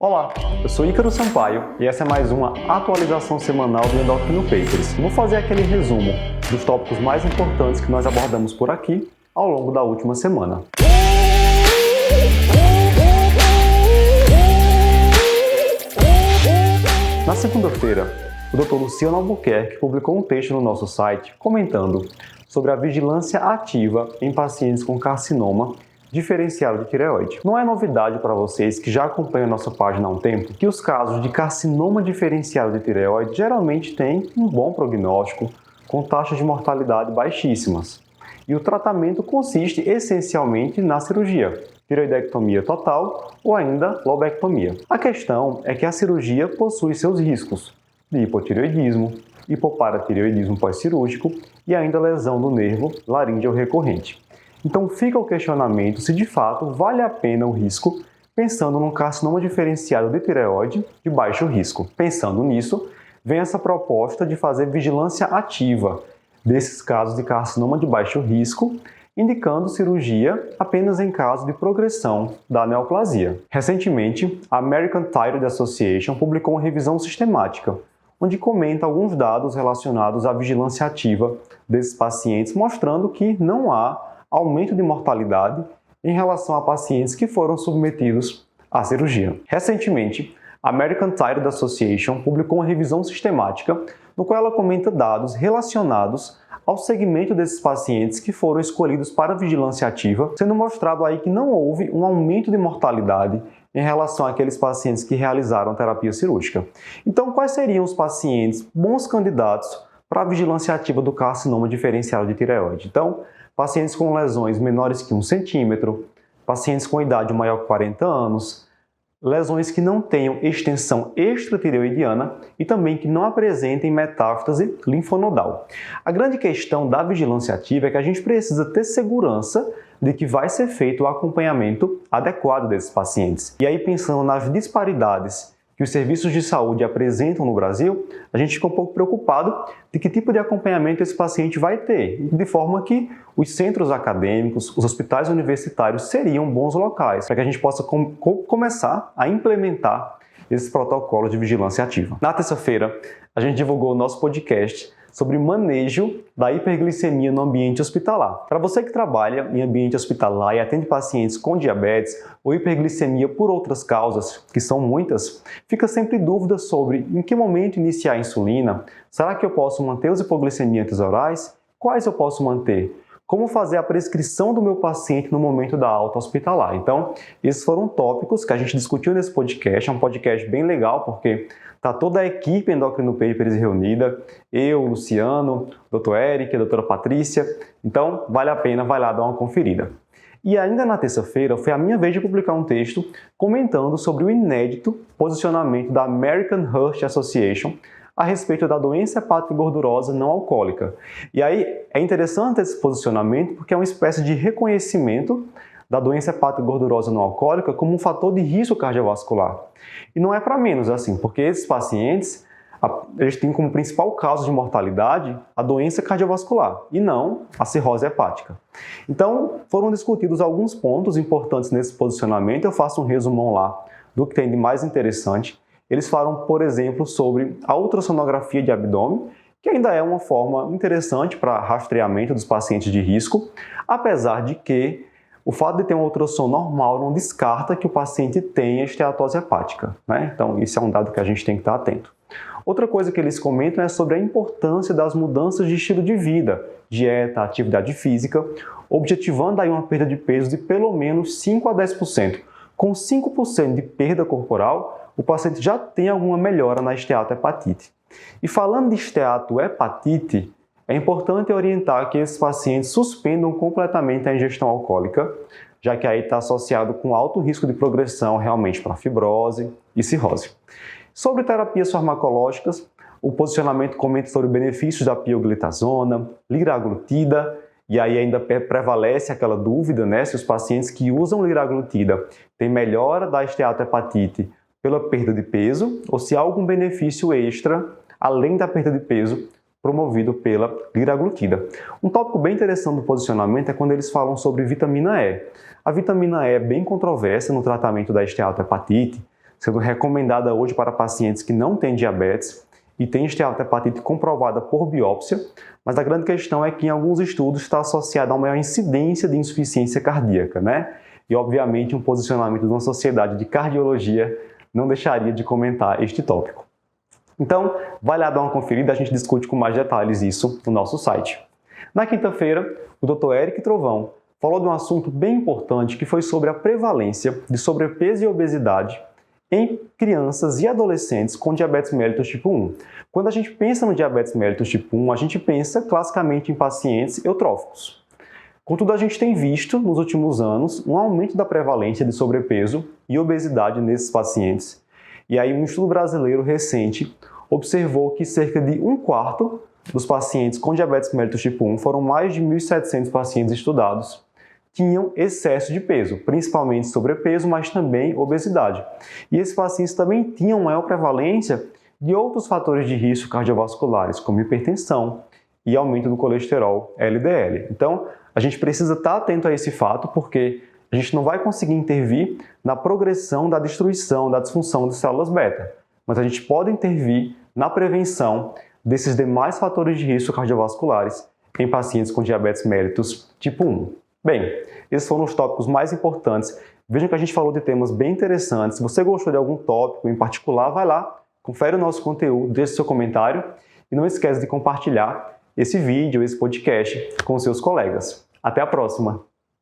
Olá, eu sou Ícaro Sampaio e essa é mais uma atualização semanal do Endocrino Papers. Vou fazer aquele resumo dos tópicos mais importantes que nós abordamos por aqui ao longo da última semana. Na segunda-feira, o Dr. Luciano Albuquerque publicou um texto no nosso site comentando sobre a vigilância ativa em pacientes com carcinoma diferenciado de tireoide. Não é novidade para vocês que já acompanham a nossa página há um tempo que os casos de carcinoma diferenciado de tireoide geralmente têm um bom prognóstico, com taxas de mortalidade baixíssimas. E o tratamento consiste essencialmente na cirurgia, tireoidectomia total ou ainda lobectomia. A questão é que a cirurgia possui seus riscos de hipotireoidismo, hipoparatireoidismo pós-cirúrgico e ainda lesão do nervo laríngeo recorrente. Então fica o questionamento se de fato vale a pena o risco pensando num carcinoma diferenciado de tireoide de baixo risco. Pensando nisso, vem essa proposta de fazer vigilância ativa desses casos de carcinoma de baixo risco, indicando cirurgia apenas em caso de progressão da neoplasia. Recentemente, a American Thyroid Association publicou uma revisão sistemática, onde comenta alguns dados relacionados à vigilância ativa desses pacientes, mostrando que não há aumento de mortalidade em relação a pacientes que foram submetidos à cirurgia. Recentemente, a American Thyroid Association publicou uma revisão sistemática no qual ela comenta dados relacionados ao segmento desses pacientes que foram escolhidos para vigilância ativa, sendo mostrado aí que não houve um aumento de mortalidade em relação àqueles pacientes que realizaram terapia cirúrgica. Então, quais seriam os pacientes bons candidatos para a vigilância ativa do carcinoma diferenciado de tireoide? Então, pacientes com lesões menores que 1 centímetro, pacientes com idade maior que 40 anos, lesões que não tenham extensão extratireoidiana e também que não apresentem metástase linfonodal. A grande questão da vigilância ativa é que a gente precisa ter segurança de que vai ser feito o acompanhamento adequado desses pacientes. E aí, pensando nas disparidades que os serviços de saúde apresentam no Brasil, a gente fica um pouco preocupado de que tipo de acompanhamento esse paciente vai ter, de forma que os centros acadêmicos, os hospitais universitários seriam bons locais para que a gente possa começar a implementar esses protocolos de vigilância ativa. Na terça-feira, a gente divulgou o nosso podcast sobre manejo da hiperglicemia no ambiente hospitalar. Para você que trabalha em ambiente hospitalar e atende pacientes com diabetes ou hiperglicemia por outras causas, que são muitas, fica sempre dúvida sobre em que momento iniciar a insulina, será que eu posso manter os hipoglicemiantes orais? Quais eu posso manter? Como fazer a prescrição do meu paciente no momento da alta hospitalar? Então, esses foram tópicos que a gente discutiu nesse podcast. É um podcast bem legal porque está toda a equipe Endocrino Papers reunida, eu, Luciano, Dr. Eric, a doutora Patrícia. Então, vale a pena, vai lá dar uma conferida. E ainda na terça-feira foi a minha vez de publicar um texto comentando sobre o inédito posicionamento da American Heart Association a respeito da doença hepática gordurosa não alcoólica. E aí é interessante esse posicionamento porque é uma espécie de reconhecimento da doença hepática gordurosa não alcoólica como um fator de risco cardiovascular. E não é para menos assim, porque esses pacientes eles têm como principal causa de mortalidade a doença cardiovascular e não a cirrose hepática. Então, foram discutidos alguns pontos importantes nesse posicionamento. Eu faço um resumão lá do que tem de mais interessante. Eles falam, por exemplo, sobre a ultrassonografia de abdômen, que ainda é uma forma interessante para rastreamento dos pacientes de risco, apesar de que o fato de ter uma ultrassom normal não descarta que o paciente tenha esteatose hepática, né? Então, isso é um dado que a gente tem que estar atento. Outra coisa que eles comentam é sobre a importância das mudanças de estilo de vida, dieta, atividade física, objetivando aí uma perda de peso de pelo menos 5 a 10%. Com 5% de perda corporal, o paciente já tem alguma melhora na esteatohepatite. E falando de esteatohepatite, é importante orientar que esses pacientes suspendam completamente a ingestão alcoólica, já que aí está associado com alto risco de progressão realmente para fibrose e cirrose. Sobre terapias farmacológicas, o posicionamento comenta sobre benefícios da pioglitazona, liraglutida, e aí ainda prevalece aquela dúvida, né, se os pacientes que usam liraglutida têm melhora da esteatohepatite pela perda de peso ou se há algum benefício extra, além da perda de peso, promovido pela liraglutida. Um tópico bem interessante do posicionamento é quando eles falam sobre vitamina E. A vitamina E é bem controversa no tratamento da esteatohepatite, sendo recomendada hoje para pacientes que não têm diabetes e têm esteatohepatite comprovada por biópsia, mas a grande questão é que em alguns estudos está associada a uma maior incidência de insuficiência cardíaca, né? E obviamente um posicionamento de uma sociedade de cardiologia não deixaria de comentar este tópico. Então, vai lá dar uma conferida, a gente discute com mais detalhes isso no nosso site. Na quinta-feira, o Dr. Eric Trovão falou de um assunto bem importante que foi sobre a prevalência de sobrepeso e obesidade em crianças e adolescentes com diabetes mellitus tipo 1. Quando a gente pensa no diabetes mellitus tipo 1, a gente pensa classicamente em pacientes eutróficos. Contudo, a gente tem visto nos últimos anos um aumento da prevalência de sobrepeso e obesidade nesses pacientes. E aí um estudo brasileiro recente observou que cerca de 1/4 dos pacientes com diabetes mellitus tipo 1, foram mais de 1.700 pacientes estudados, tinham excesso de peso, principalmente sobrepeso, mas também obesidade. E esses pacientes também tinham maior prevalência de outros fatores de risco cardiovasculares, como hipertensão e aumento do colesterol LDL. Então, a gente precisa estar atento a esse fato, porque a gente não vai conseguir intervir na progressão da destruição, da disfunção de células beta, mas a gente pode intervir na prevenção desses demais fatores de risco cardiovasculares em pacientes com diabetes mellitus tipo 1. Bem, esses foram os tópicos mais importantes. Vejam que a gente falou de temas bem interessantes. Se você gostou de algum tópico em particular, vai lá, confere o nosso conteúdo, deixe seu comentário e não esquece de compartilhar esse vídeo, esse podcast com seus colegas. Até a próxima!